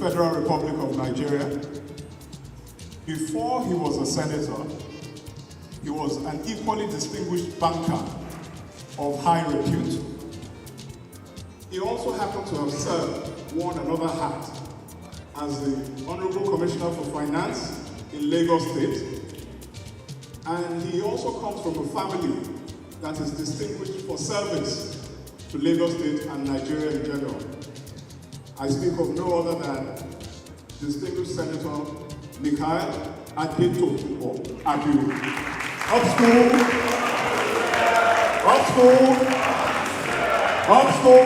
Federal Republic of Nigeria. Before he was a senator, he was an equally distinguished banker of high repute. He also happened to have worn another hat as the Honorable Commissioner for Finance in Lagos State. And he also comes from a family that is distinguished for service to Lagos State and Nigeria in general. I speak of no other than distinguished Senator Mikhail Tokunbo, Abiru. Up school, up school, up school.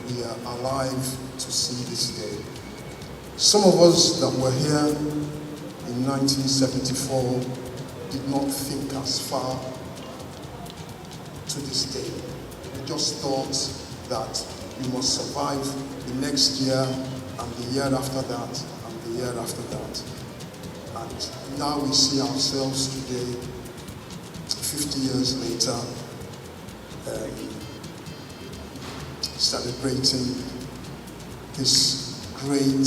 We are alive to see this day. Some of us that were here in 1974 did not think as far to this day. We just thought that we must survive the next year and the year after that and the year after that. And now we see ourselves today, 50 years later, celebrating this great,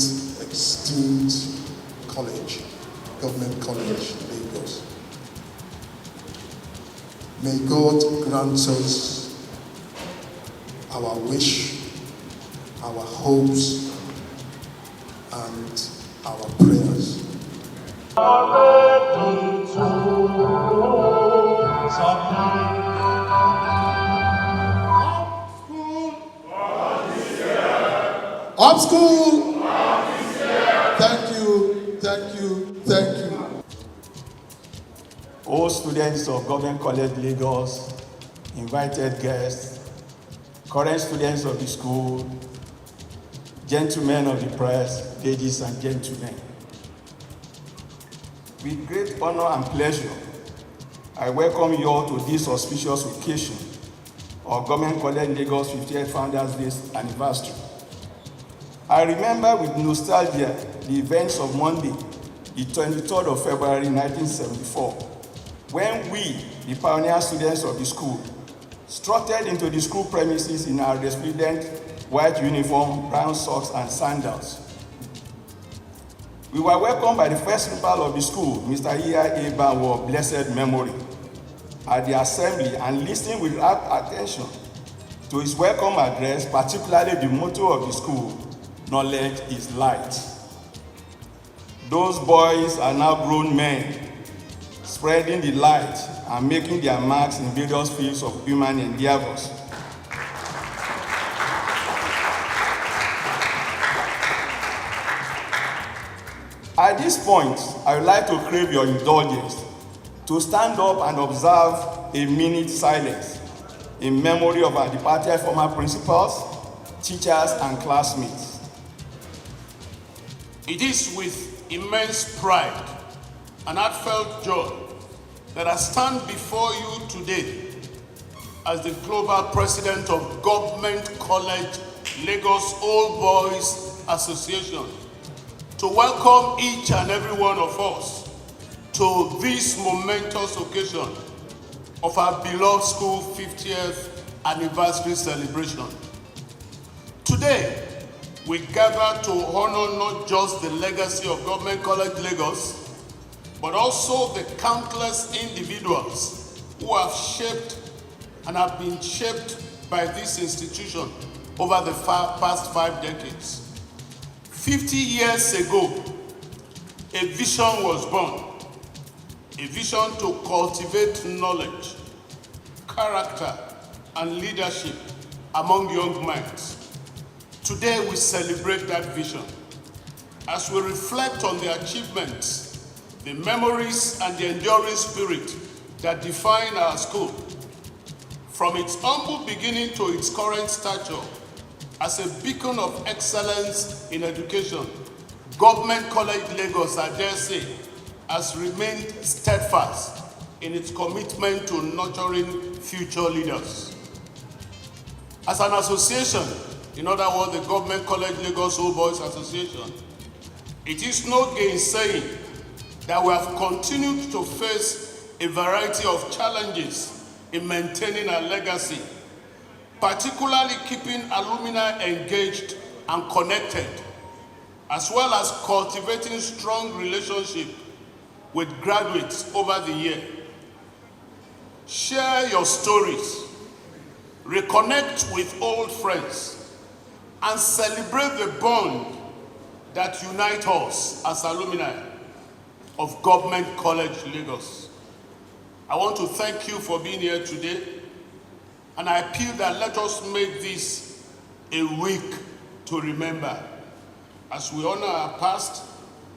esteemed college, Government College, Lagos. May God grant us our wish, our hopes, and our prayers. Up school! Thank you, thank you, thank you. All students of Government College Lagos, invited guests, current students of the school, gentlemen of the press, ladies and gentlemen. With great honor and pleasure, I welcome you all to this auspicious occasion of Government College Lagos 50th Founders Day anniversary. I remember with nostalgia the events of Monday, the 23rd of February 1974, when we, the pioneer students of the school, strutted into the school premises in our resplendent white uniform, brown socks, and sandals. We were welcomed by the first principal of the school, Mr. E.I. Ebawo, blessed memory, at the assembly and listening with rapt attention to his welcome address, particularly the motto of the school, "Knowledge is light." Those boys are now grown men, spreading the light and making their marks in various fields of human endeavors. At this point, I would like to crave your indulgence to stand up and observe a minute silence in memory of our departed former principals, teachers, and classmates. It is with immense pride and heartfelt joy that I stand before you today as the Global President of Government College Lagos Old Boys Association to welcome each and every one of us to this momentous occasion of our beloved school 50th anniversary celebration. Today, we gather to honor not just the legacy of Government College Lagos, but also the countless individuals who have shaped and have been shaped by this institution over the past 5 decades. 50 years ago, a vision was born, a vision to cultivate knowledge, character, and leadership among young minds. Today, we celebrate that vision as we reflect on the achievements, the memories, and the enduring spirit that define our school. From its humble beginning to its current stature, as a beacon of excellence in education, Government College Lagos, I dare say, has remained steadfast in its commitment to nurturing future leaders. As an association, in other words, the Government College Lagos Old Boys Association, it is no gainsaying that we have continued to face a variety of challenges in maintaining our legacy particularly keeping alumni engaged and connected, as well as cultivating strong relationships with graduates over the year. Share your stories, reconnect with old friends, and celebrate the bond that unites us as alumni of Government College Lagos. I want to thank you for being here today, and I appeal that let us make this a week to remember as we honor our past,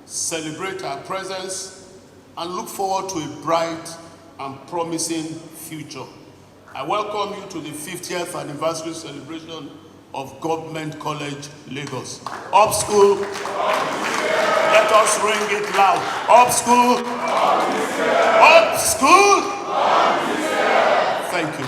celebrate our presence, and look forward to a bright and promising future. I welcome you to the 50th anniversary celebration of Government College Lagos. Up school, let us ring it loud. Up school, up school. Thank you.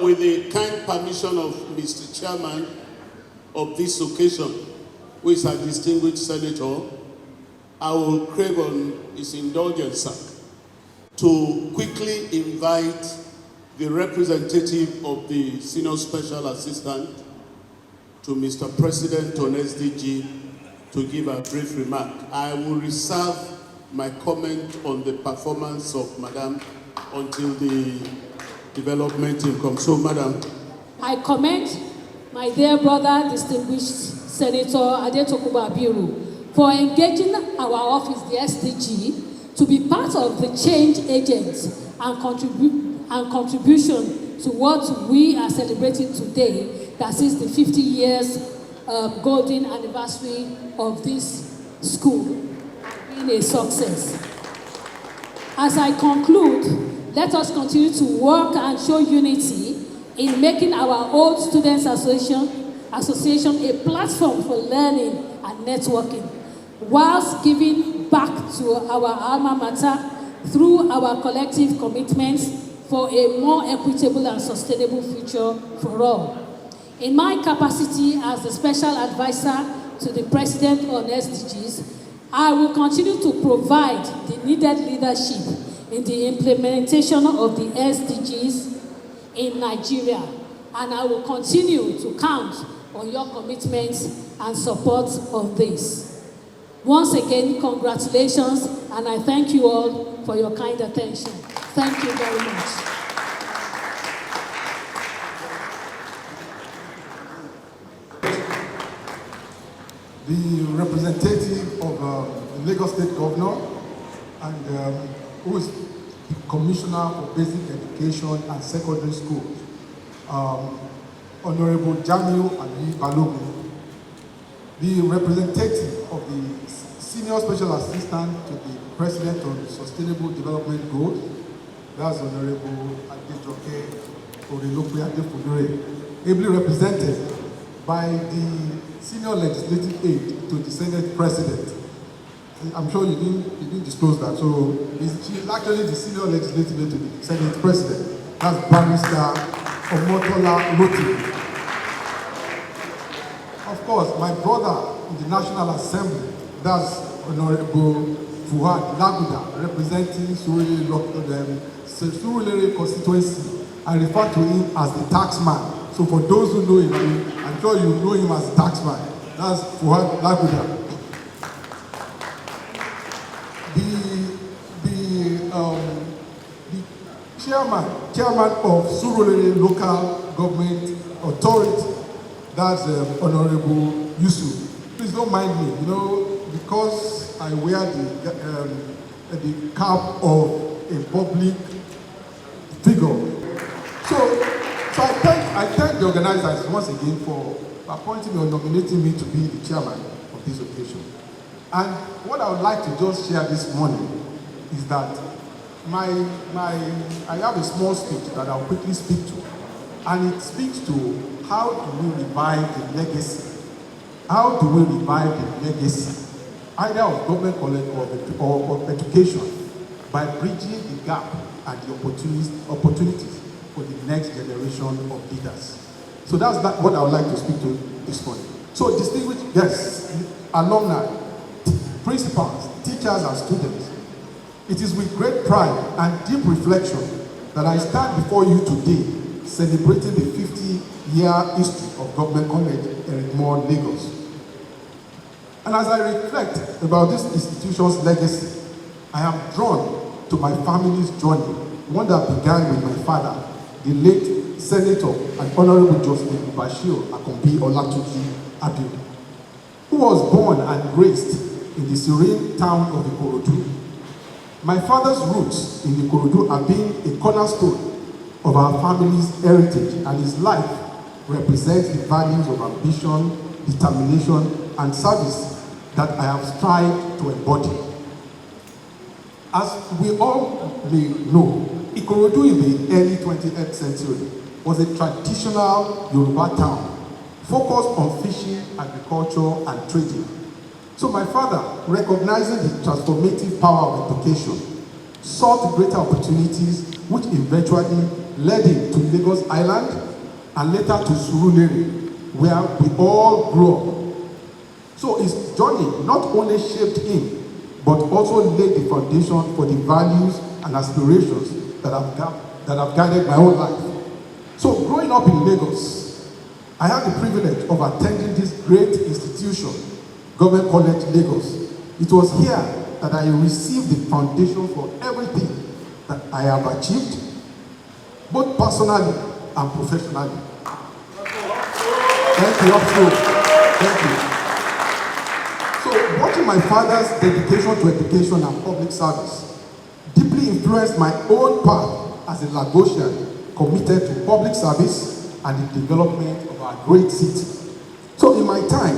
With the kind permission of Mr. Chairman of this occasion, who is a distinguished senator, I will crave on his indulgence to quickly invite the representative of the Senior Special Assistant to Mr. President on SDG to give a brief remark. I will reserve my comment on the performance of Madam until the development team comes. So, Madam. I commend my dear brother, distinguished Senator Tokunbo Abiru, for engaging our office, the SDG, to be part of the change agents and contribution to what we are celebrating today, that is the 50 years golden anniversary of this school being a success. As I conclude, let us continue to work and show unity in making our old Students Association a platform for learning and networking, whilst giving back to our Alma-Mata through our collective commitments for a more equitable and sustainable future for all. In my capacity as the special advisor to the President on SDGs, I will continue to provide the needed leadership in the implementation of the SDGs in Nigeria, and I will continue to count on your commitments and support on this. Once again, congratulations, and I thank you all for your kind attention. Thank you very much. The representative of the Lagos State Governor and who is the Commissioner for Basic Education and Secondary Schools, Honorable Jamiu Ali Balogun, the representative of the Senior Special Assistant to the President on Sustainable Development Goals, that's Honorable Adejoke Orelope Adefudure, ably represented by the Senior Legislative Aide to the Senate President. I'm sure you didn't disclose that. So she's actually the Senior Legislative Aide to the Senate President. That's Barrister Omotola Roti. Of course, my brother in the National Assembly, that's Honorable Fuad Laguda, representing Surulere constituency. I refer to him as the taxman. So for those who know him, I'm sure you know him as the taxman. That's Fuad Laguda. The chairman of Surulere Local Government Authority, that's Honorable Yusuf. Please don't mind me, because I wear the cap of a public figure. So I thank the organizers once again for appointing me or nominating me to be the chairman of this occasion. And what I would like to just share this morning is that I have a small speech that I'll quickly speak to, and it speaks to how do we revive the legacy. How do we revive the legacy, either of government college or of education, by bridging the gap and the opportunities for the next generation of leaders. So that's what I would like to speak to this morning. So distinguished guests, alumni, principals, teachers and students, it is with great pride and deep reflection that I stand before you today celebrating the 50-year history of Government College Erigmore, Lagos. And as I reflect about this institution's legacy, I am drawn to my family's journey, one that began with my father, the late Senator and Honorable Justice Bashir Akombi Olatunji Abiru, who was born and raised in the serene town of Ikorodu. My father's roots in Ikorodu have been a cornerstone of our family's heritage, and his life represents the values of ambition, determination, and service that I have strived to embody. As we all may know, Ikorodu in the early 20th century was a traditional Yoruba town focused on fishing, agriculture, and trading. So my father, recognizing the transformative power of education, sought greater opportunities which eventually led him to Lagos Island and later to Surulere, where we all grew up. So his journey not only shaped him, but also laid the foundation for the values and aspirations that have guided my own life. So growing up in Lagos, I had the privilege of attending this great institution, Government College Lagos. It was here that I received the foundation for everything that I have achieved, both personally and professionally. Thank you, thank you. So watching my father's dedication to education and public service deeply influenced my own path as a Lagosian committed to public service and the development of our great city. So in my time,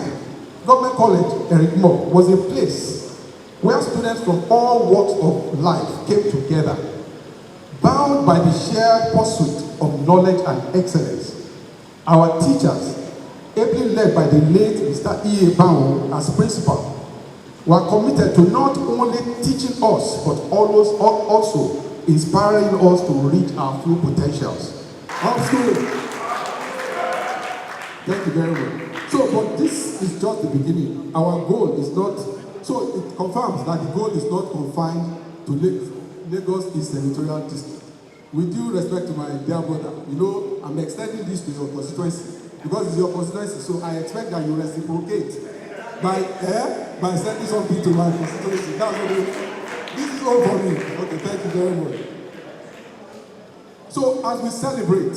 Government College Erigmore was a place where students from all walks of life came together, bound by the shared pursuit of knowledge and excellence. Our teachers, ably led by the late Mr. E. Bao as principal, were committed to not only teaching us, but also inspiring us to reach our full potentials. Thank you very much. So, but this is just the beginning. Our goal is not, so it confirms that the goal is not confined to Lagos East Senatorial District. With due respect to my dear brother, you know, I'm extending this to your constituency because it's your constituency, so I expect that you reciprocate by sending something to my constituency. That's what this is all for me. Okay, thank you very much. So, as we celebrate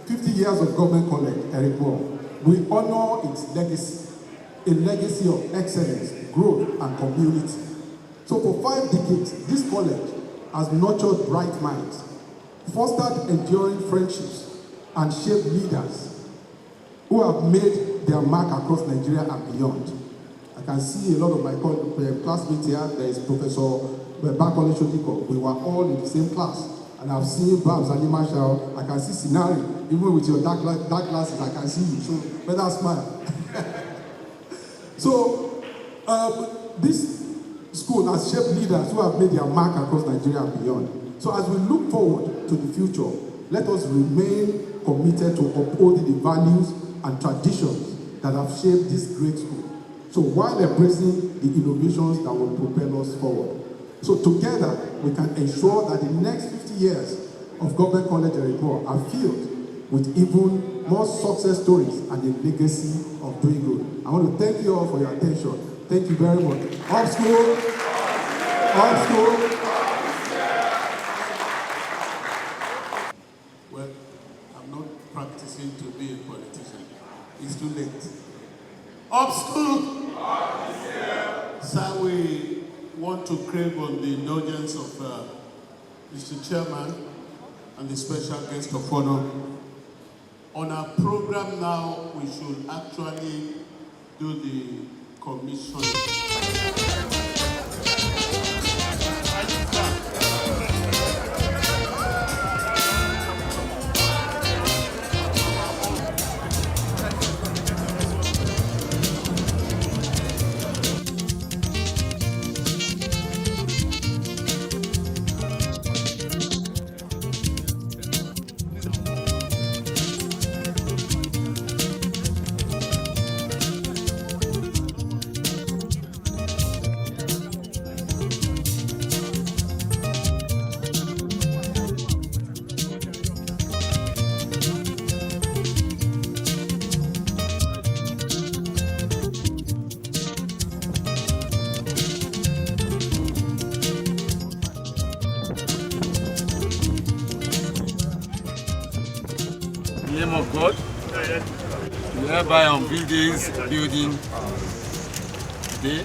50 years of Government College Erigmore, we honor its legacy, a legacy of excellence, growth, and community. So for 5 decades, this college has nurtured bright minds, fostered enduring friendships, and shaped leaders who have made their mark across Nigeria and beyond. I can see a lot of my classmates here. There is Professor Bakole Shodiko. We were all in the same class. And I've seen Babs and Marshall. I can see scenario. Even with your dark glasses, I can see you. So better smile. So this school has shaped leaders who have made their mark across Nigeria and beyond. So as we look forward to the future, let us remain committed to upholding the values and traditions that have shaped this great school. So while embracing the innovations that will propel us forward. So together, we can ensure that the next 50 years of Government College Erigmore are filled with even more success stories and a legacy of doing good. I want to thank you all for your attention. Thank you very much. Up school. Up school. Well, I'm not practicing to be a politician. It's too late. Up school. Sir, we want to crave on the indulgence of Mr. Chairman and the special guest of honor. On our program now, we should actually do the commission. the name of God, we hereby unveil this building today.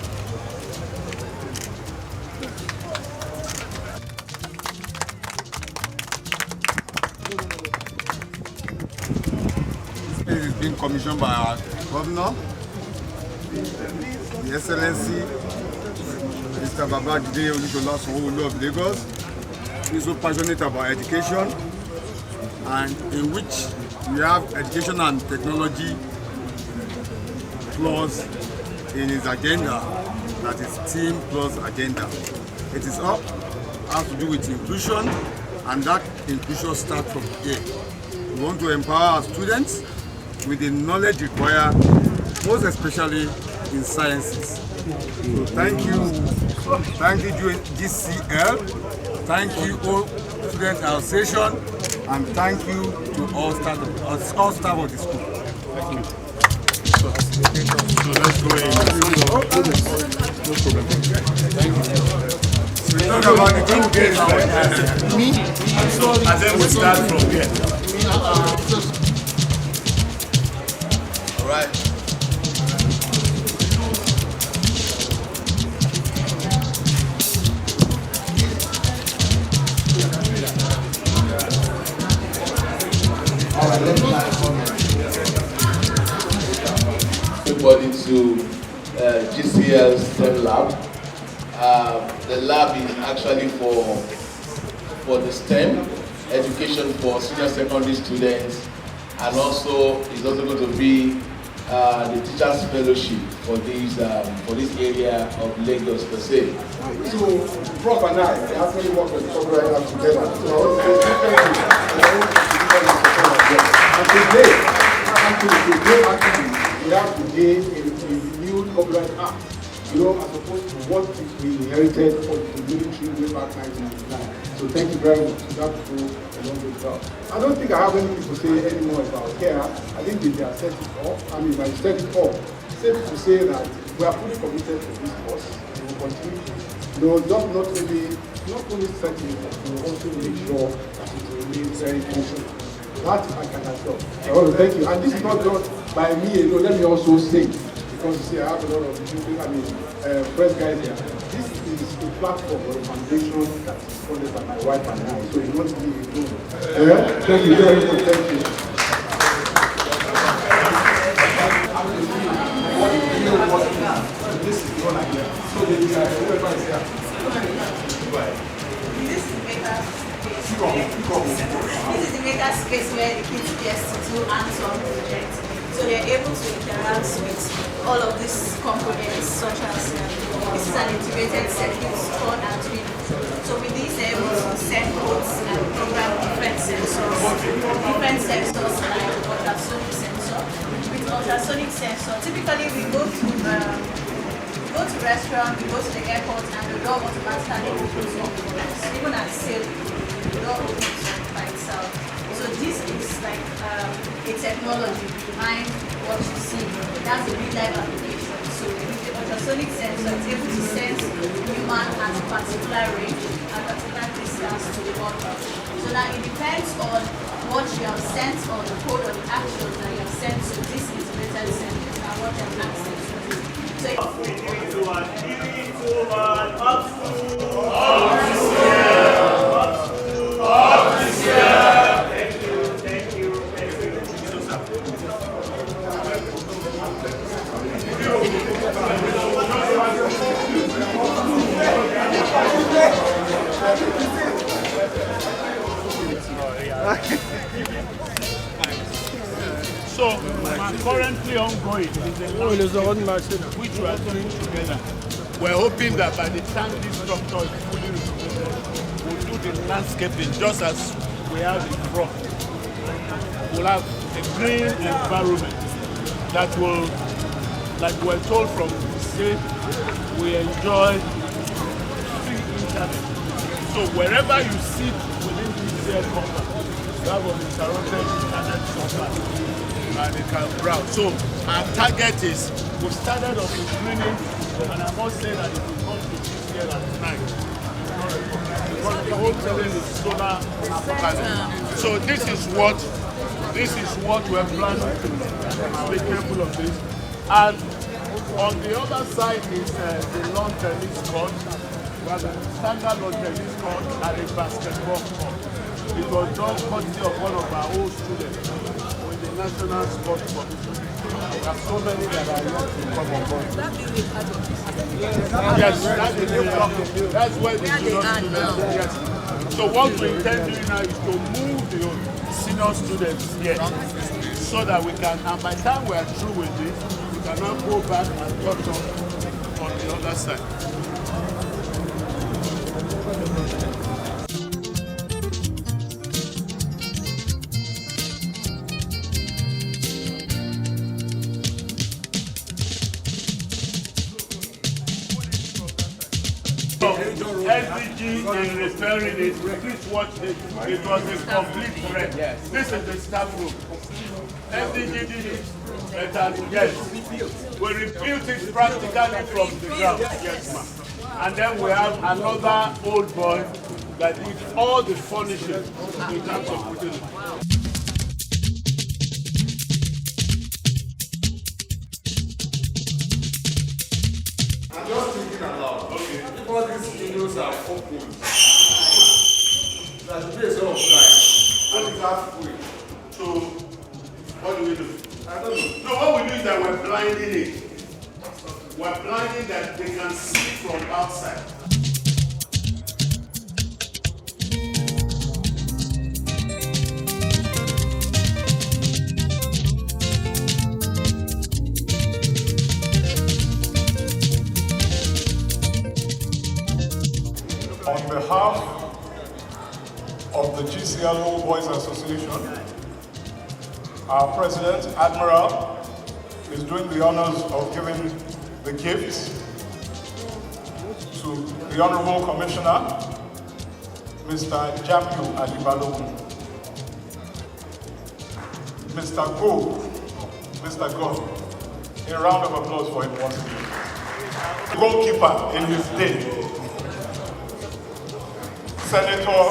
This place is being commissioned by our governor, the Excellency, Mr. Babajide Olusola Sanwo-Olu of Lagos. He's so passionate about education, and in which we have education and technology clause in his agenda, that is Team Plus agenda. It is up, has to do with inclusion, and that inclusion starts from today. We want to empower our students with the knowledge required, most especially in sciences. So thank you GCL, thank you all Student Association, and thank you to all staff of the school. Thank you. So let's go in. No problem. Thank you. So we talk about the two games. So and then we start from here. All right. Everybody to GCL STEM lab. The lab is actually for the STEM education for senior secondary students, and also is also going to be the teachers fellowship for this area of Lagos per se. So, Prof and I actually work with the copyright lab together. So, and today, we have today a new copyright act, as opposed to what we inherited from the military way back 1999. So thank you very much. That will go a long way far. I don't think I have anything to say anymore about here. I think they have set it up. I mean, I set it up. Safe to say that we are fully committed to this course. We will continue. Not only set it up, we will also make sure that it remains very functional. That I can assure. I want to thank you. And this is not done by me alone. Let me also say, because you see, I have a lot of press guys here. This is a platform or a foundation that is funded by my wife and I. So it's not me alone. Thank you very much. Thank you. This is one idea. So the whoever is here. This is the maker space where the kids get to do hands-on projects. So they're able to interact with all of these components, such as this is an integrated circuit called Abiru. So with this, they're able to send codes and program different sensors like ultrasonic sensor. With ultrasonic sensor, typically we go to restaurant, we go to the airport, and the door automatically opens up for us. Even at sale, the door opens by itself. So this is like a technology behind what you see. That's a real life application. So with the ultrasonic sensor, it's able to sense human at a particular range, at a particular distance to the body. So now it depends on what you have sent or the code or the action that you have sent to this integrated sensor and what you have access to. So So, currently ongoing is a launch which we are doing together. We're hoping that by the time this structure is fully replicated, we'll do the landscaping just as we have in front. We'll have a green environment that will, like we're told from the state, we enjoy free internet. So wherever you sit within this compound, you have an interrupted internet somewhere. And they can browse. So our target is, we started off with screening, and I must say that if we come to this here at night, because the whole terrain is solar apocalypse. So this is what This is what we're planning to do. Be careful of this. And on the other side is the lawn tennis court. We have a standard lawn tennis court and a basketball court. It was done courtesy of one of our old students with the National Sports Commission. There are so many that are yet to come on board. Yes, that's where the junior students. Yes. So what we intend doing now is to move the senior students here so that we can, and by the time we are through with this, we can now go back and touch on the other side. SDG is referring it, please watch it, it was a complete threat. This is the staff room. SDG did it, yes. We rebuilt it practically from the ground, yes ma'am. And then we have another old boy that did all the furnishing in terms of putting it. I'm just thinking aloud. Okay. Before these windows are open, there should be a sort of light. What is halfway? So, what do we do? I don't know. No, what we do is that we're blinding it. We're blinding that they can see from outside. On behalf of the GCLO Boys Association, our President, Admiral, is doing the honors of giving the gifts to the Honorable Commissioner, Mr. Jambu Adibalogun. Mr. God, a round of applause for him once again. Goalkeeper in his day, Senator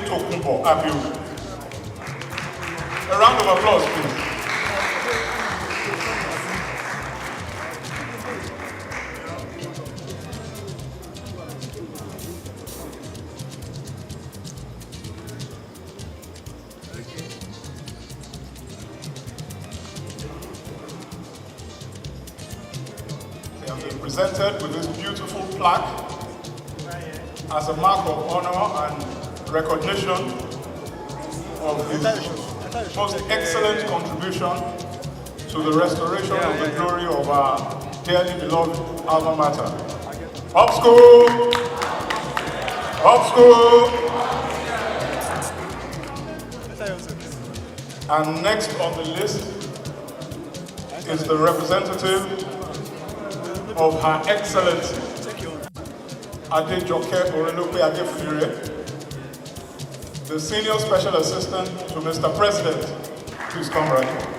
Tokunbo Abiru. A round of applause, please. They have been presented with this beautiful plaque as a mark of honor and recognition of his most excellent contribution to the restoration of the glory of our dearly beloved Alma-Mata. Up school! Up school! And next on the list is the representative of Her Excellency Adejoke Orelope Adefire, the Senior Special Assistant to Mr. President. Please come right here.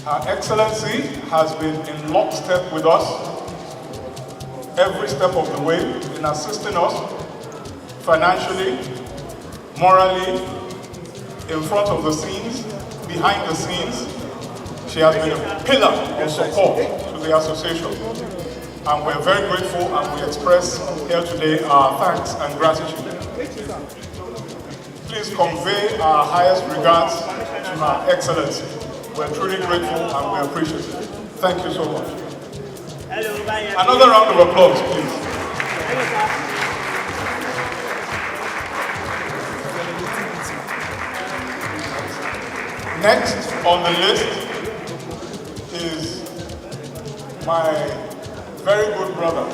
Her Excellency has been in lockstep with us every step of the way in assisting us financially, morally, in front of the scenes, behind the scenes. She has been a pillar of support to the association. And we're very grateful, and we express here today our thanks and gratitude. Please convey our highest regards to Her Excellency. We're truly grateful and we appreciate it. Thank you so much. Another round of applause, please. Next on the list is my very good brother.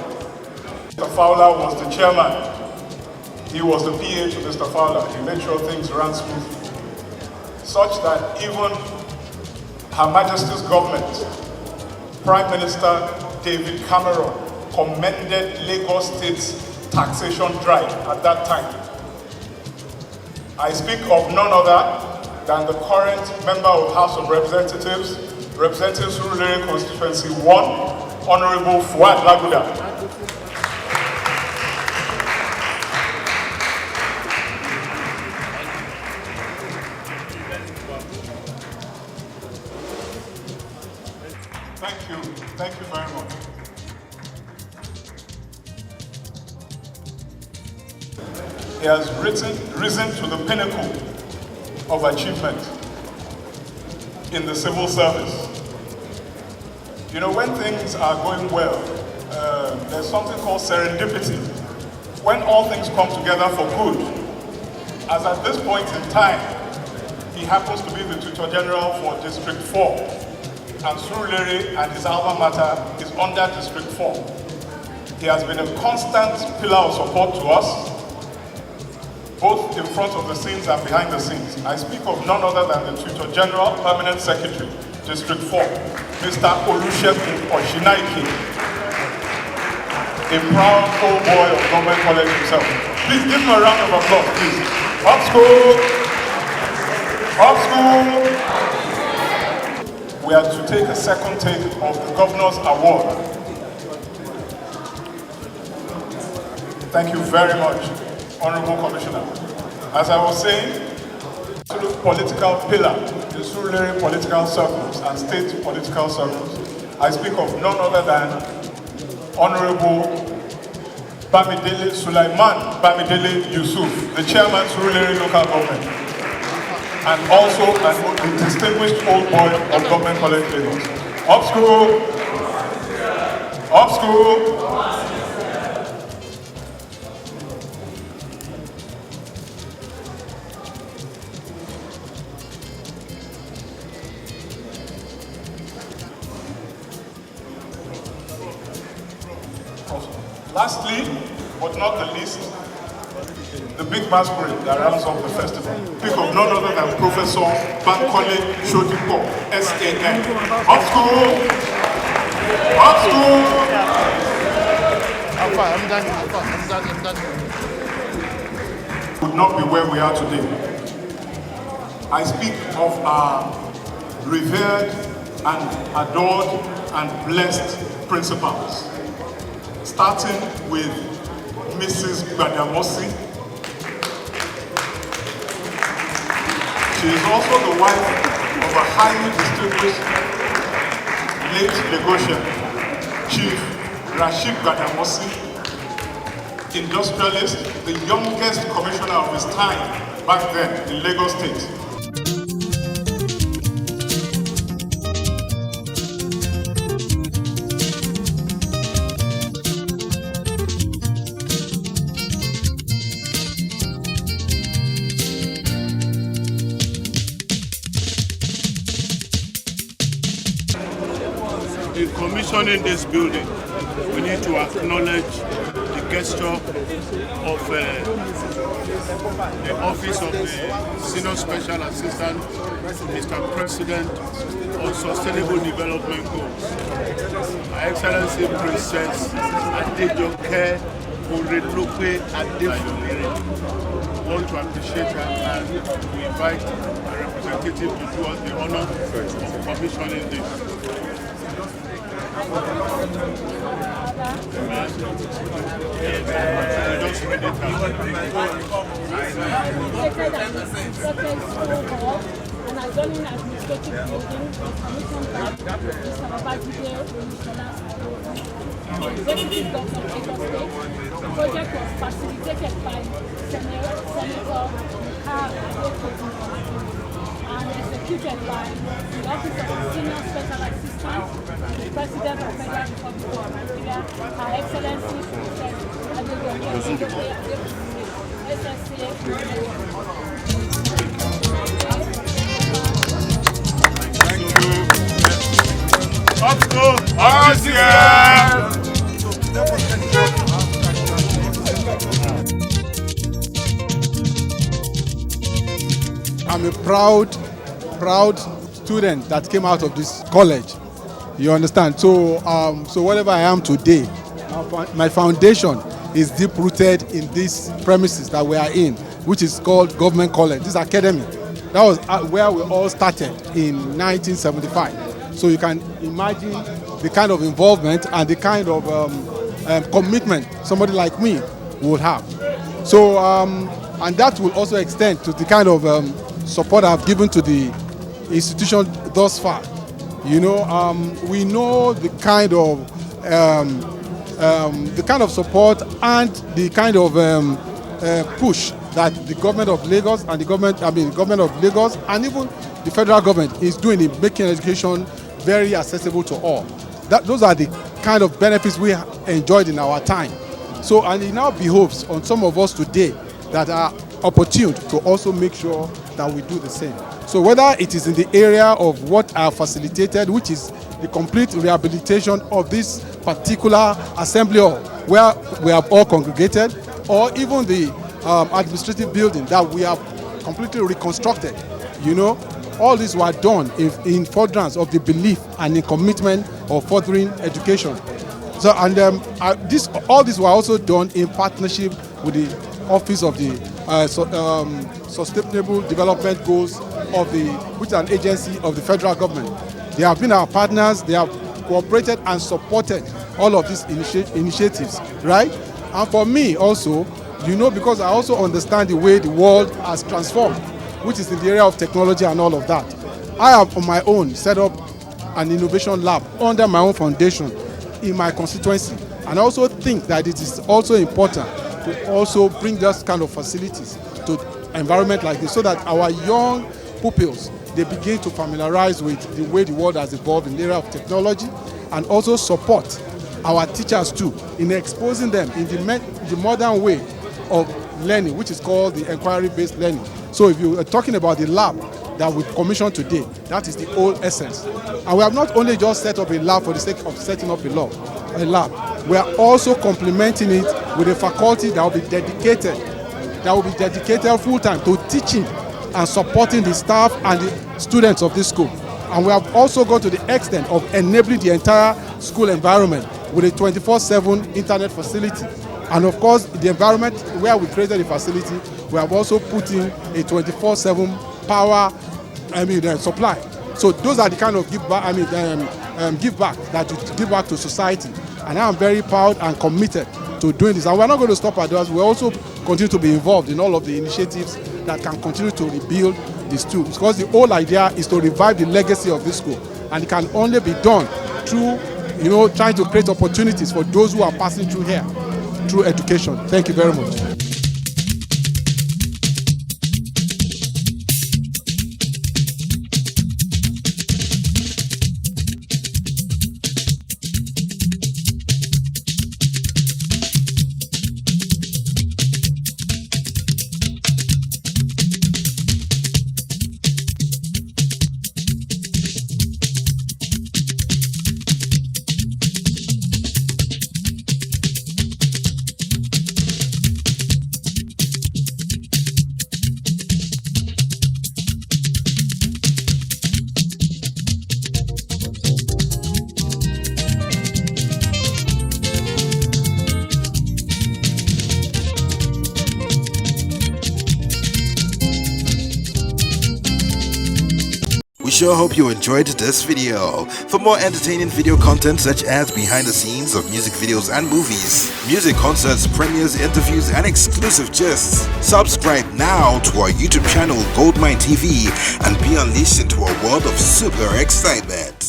Mr. Fowler was the chairman. He was the PA to Mr. Fowler. He made sure things ran smoothly, such that even Her Majesty's government, Prime Minister David Cameron, commended Lagos State's taxation drive at that time. I speak of none other than the current member of House of Representatives, representing Surulere Constituency 1, Honorable Fuad Laguda. Thank you very much. He has risen to the pinnacle of achievement in the civil service. You know, when things are going well, there's something called serendipity. When all things come together for good, as at this point in time, he happens to be the Tutor General for District 4. And Surulere and his Alma-Mata is under District 4. He has been a constant pillar of support to us, both in front of the scenes and behind the scenes. I speak of none other than the Tutor General, Permanent Secretary, District 4, Mr. Olusegun Oshinaike, a proud old boy of Government College himself. Please give him a round of applause, please. Up school! Up school! We are to take a second take of the Governor's Award. Thank you very much, Honorable Commissioner. As I was saying, absolute political pillar in Surulere political circles and state political circles. I speak of none other than Honorable Bamidele Sulaiman Bamidele Yusuf, the Chairman Surulere Local Government, and also a distinguished old boy of Government College Lagos. Up school! Up school! Lastly, but not the least, the big masquerade that rounds up the festival. Speak of none other than Professor Bankole Shodipo, SAN. Up school! Up school! I'm done. Would not be where we are today. I speak of our revered and adored and blessed principals, starting with Mrs. Gbadamosi. She is also the wife of a highly distinguished late Lagosian, Chief Rashid Gbadamosi, industrialist, the youngest commissioner of his time back then in Lagos State. In commissioning this building, we need to acknowledge the gesture of the Office of the Senior Special Assistant, Mr. President on Sustainable Development Goals. Her Excellency Princess Adejoke Orelope Adefulere. We want to appreciate her and we invite a representative to do us the honor of commissioning this. And adjoining administrative building was commissioned by Mr. Babajide Olusola, Executive Governor of Lagos State. The project was facilitated by Senator Mukhar and executed by the Office of the Senior Special Assistant to the President of the Federal Republic of Nigeria, Her Excellency Princess Adejoke Adefulere, SSA. Up school! Up here! I'm a proud student that came out of this college. You understand? So, so whatever I am today, my foundation is deep rooted in these premises that we are in, which is called Government College. This academy, that was where we all started in 1975. So you can imagine the kind of involvement and the kind of commitment somebody like me would have. So, and that will also extend to the kind of support I've given to the institution thus far. You know, we know the kind of support and the kind of push that the government of Lagos and the government of Lagos and even the federal government is doing in making education very accessible to all. Those are the kind of benefits we enjoyed in our time. So, and it now behoves on some of us today that are opportune to also make sure that we do the same. So whether it is in the area of what are facilitated, which is the complete rehabilitation of this particular assembly hall where we have all congregated, or even the administrative building that we have completely reconstructed, you know, all these were done in furtherance of the belief and in commitment of furthering education. So, and all these were also done in partnership with the Office of the Sustainable Development Goals which is an agency of the federal government. They have been our partners. They have cooperated and supported all of these initiatives, right? And for me also, you know, because I also understand the way the world has transformed, which is in the area of technology and all of that. I have on my own set up an innovation lab under my own foundation in my constituency. And I also think that it is also important to also bring those kind of facilities to environment like this so that our young pupils, they begin to familiarize with the way the world has evolved in the area of technology, and also support our teachers too in exposing them in the modern way of learning, which is called the inquiry-based learning. So if you are talking about the lab that we commissioned today, that is the whole essence. And we have not only just set up a lab for the sake of setting up a lab, we are also complementing it with a faculty that will be dedicated full-time to teaching and supporting the staff and the students of this school. And we have also gone to the extent of enabling the entire school environment with a 24/7 internet facility. And of course, the environment where we created the facility, we have also put in a 24/7 power supply. So those are the kind of give back that you give back to society. And I am very proud and committed to doing this. And we're not going to stop at that. We also continue to be involved in all of the initiatives that can continue to rebuild this school. Because the whole idea is to revive the legacy of this school. And it can only be done through, you know, trying to create opportunities for those who are passing through here, through education. Thank you very much. We sure hope you enjoyed this video. For more entertaining video content such as behind the scenes of music videos and movies, music concerts, premieres, interviews, and exclusive gists, subscribe now to our YouTube channel GoldmyneTV and be unleashed into a world of super excitement.